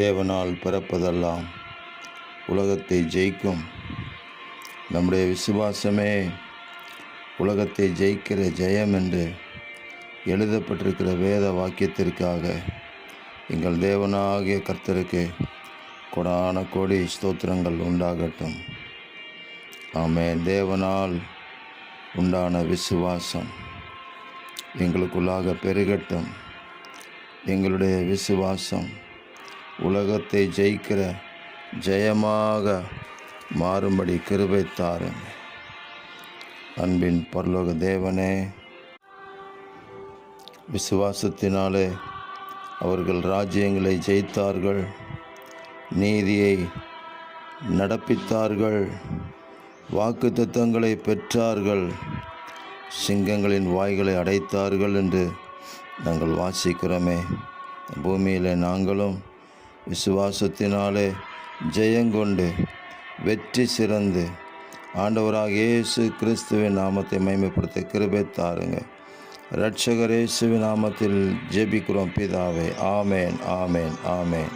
தேவனால் பிறப்பதெல்லாம் உலகத்தை ஜெயிக்கும். நம்முடைய விசுவாசமே உலகத்தை ஜெயிக்கிற ஜெயம் என்று எழுதப்பட்டிருக்கிற வேத வாக்கியத்திற்காக எங்கள் தேவனாகிய கர்த்தருக்கு கொடான கோடி ஸ்தோத்திரங்கள் உண்டாகட்டும். ஆமென். தேவனால் உண்டான விசுவாசம் எங்களுக்குள்ளாக பெருகட்டும். எங்களுடைய விசுவாசம் உலகத்தை ஜெயிக்கிற ஜெயமாக மாறும்படி கிருபை தாரும். அன்பின் பரலோக தேவனே, விசுவாசத்தினாலே அவர்கள் ராஜ்யங்களை ஜெயித்தார்கள், நீதியை நடப்பித்தார்கள், வாக்குத்தத்தங்களை பெற்றார்கள், சிங்கங்களின் வாய்களை அடைத்தார்கள் என்று நாங்கள் வாசிக்கிறோமே. பூமியில் நாங்களும் விசுவாசத்தினாலே ஜெயங்கொண்டு வெற்றி சிறந்து ஆண்டவராகிய இயேசு கிறிஸ்துவின் நாமத்தை மகிமைப்படுத்த கிருபை தாருங்க. இரட்சகர் இயேசுவின் நாமத்தில் ஜெபிக்கிறோம் பிதாவே. ஆமேன், ஆமேன், ஆமேன்.